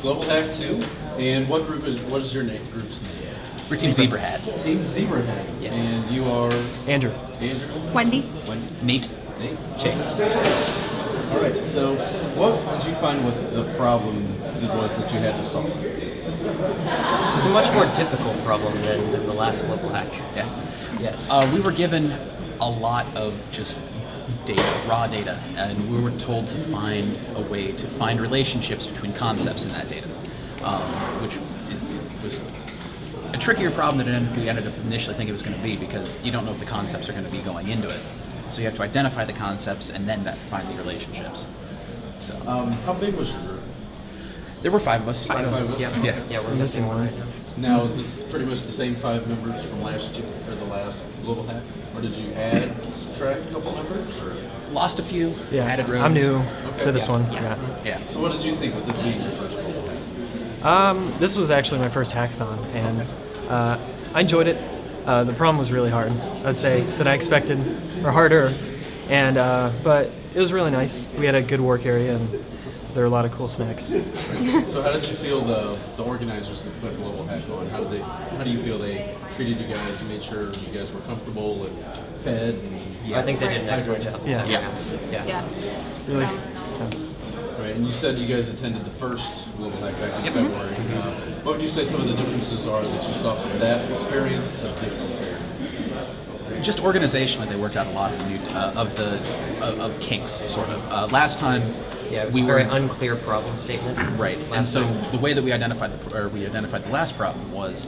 GlobalHack II, and what is your group's name? We're Team Zebrahead. Team Zebrahead. Yes. And you are Andrew. Wendy. Nate. Chase. All right. So, what did you find with the problem that you had to solve? It was a much more difficult problem than the last GlobalHack. Yeah. Yes. We were given a lot of just data, raw data, and we were told to find a way to find relationships between concepts in that data, which it was a trickier problem than we ended up initially thinking it was going to be, because you don't know if the concepts are going to be going into it. So you have to identify the concepts and then find the relationships. So how big was your group? there were 5 of us. Five of us? Yeah, we're missing one right now. Now, is this pretty much the same 5 members from last year, or the last GlobalHack? Or did you add, subtract a couple members? Or? Lost a few, Yeah, added rows. I'm new Okay. to this Yeah. one. Yeah. Yeah. Yeah. So what did you think with this being your first GlobalHack? This was actually my first hackathon, and I enjoyed it. The problem was really hard, I'd say, than I expected, or harder. And but it was really nice. We had a good work area, and there were a lot of cool snacks. So how did you feel the organizers that put GlobalHack on? How do you feel they treated you guys and made sure you guys were comfortable and fed? And, I think they did an excellent job. Yeah. Yeah. Really. Right, and you said you guys attended the first GlobalHack back in February. What would you say some of the differences are that you saw from that experience to this experience? Just organizationally, they worked out a lot of the new of kinks, sort of. Last time, Yeah, it was we a very were unclear problem statement. right, and Last so time. the way that we identified the last problem was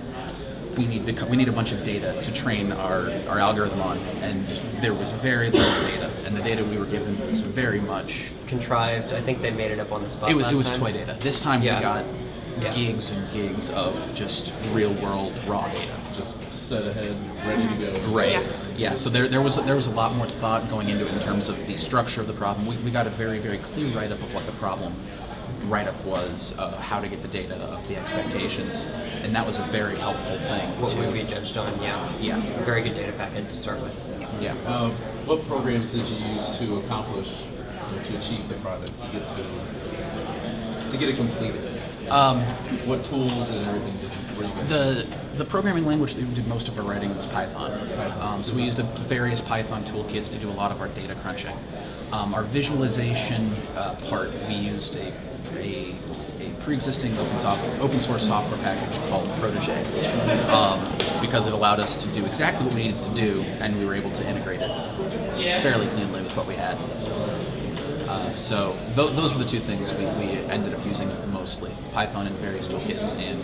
we need a bunch of data to train our algorithm on, and there was very little data, and the data we were given was very much Contrived. I think they made it up on the spot. it was last time. toy data. This time Yeah. we got Yeah. gigs and gigs of just real world raw data. Just set ahead, ready to go. Right. Yeah. Yeah. So there was a lot more thought going into it in terms of the structure of the problem. We got a very, very clear write-up of what the problem write-up was, how to get the data of the expectations, and that was a very helpful thing. What to, would be judged on? Yeah. Very good data packet to start with. Yeah. What programs did you use to accomplish, to achieve the product, to get it completed? What tools and everything were you guys? The programming language that we did most of our writing was Python. So we used various Python toolkits to do a lot of our data crunching. Our visualization part, we used a pre-existing open source software package called Protege, because it allowed us to do exactly what we needed to do, and we were able to integrate it fairly cleanly with what we had. So those were the 2 things we ended up using mostly: Python and various toolkits, and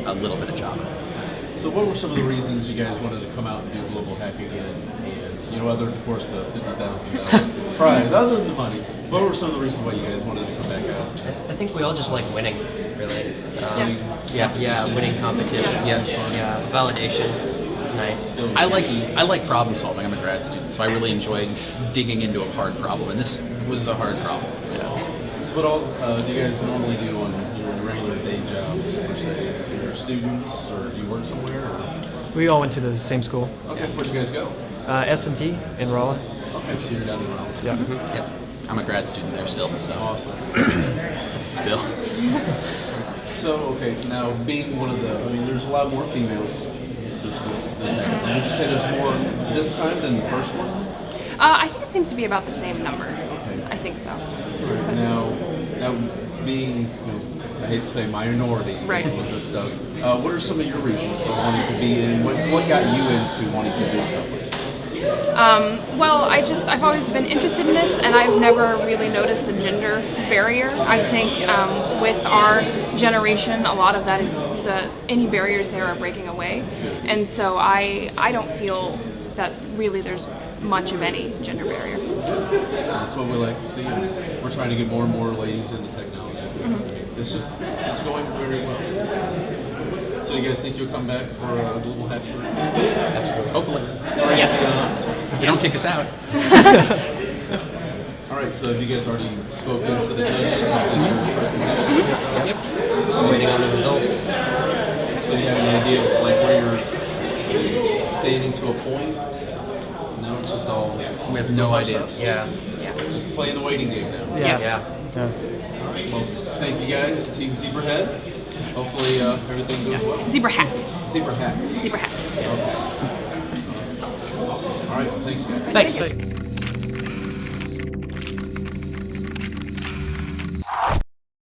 a little bit of Java. So what were some of the reasons you guys wanted to come out and do GlobalHack again? And, other than, of course, the $50,000 prize, other than the money, what were some of the reasons why you guys wanted to come back out? I think we all just like winning, really. Yeah. Winning competitions. Yeah. Validation is nice. So I like problem solving. I'm a grad student, so I really enjoyed digging into a hard problem, and this was a hard problem. So what all do you guys normally do on your regular day jobs, per se? You're students, or do you work somewhere? Or? We all went to the same school, Okay, where'd you guys go? S&T in Rolla. Okay, so you're down in Raleigh. Yeah. Yep. I'm a grad student there still, so Awesome. still. So, okay, now being one of there's a lot more females at this school, this hackathon. Would you say there's more this time than the first one? I think it seems to be about the same number. Okay. I think so. Now being, I hate to say minority Right. with this stuff, what are some of your reasons for wanting to be in? What got you into wanting to do stuff like this? Well, I've always been interested in this, and I've never really noticed a gender barrier. I think with our generation, a lot of that is any barriers there are breaking away, and so I don't feel that really there's much of any gender barrier. That's what we like to see. And we're trying to get more and more ladies into technology. It's going very well. So you guys think you'll come back for a GlobalHack III? Absolutely. Hopefully, Yes. if you don't kick us out. All right, so have you guys already spoken to the judges and did your presentations and stuff? Yep. Just waiting on the results. So do you have any idea of like where you're standing to a point? No, it's just all. We have no idea. Yeah. Yeah. just playing the waiting game now. Yeah. Yeah. All right. Well, thank you guys, Team Zebrahead. Hopefully everything goes well. Zebra hat. Zebra hat. Zebra hat. Okay. Awesome. All right. Well, thanks, guys. Thanks. Thanks.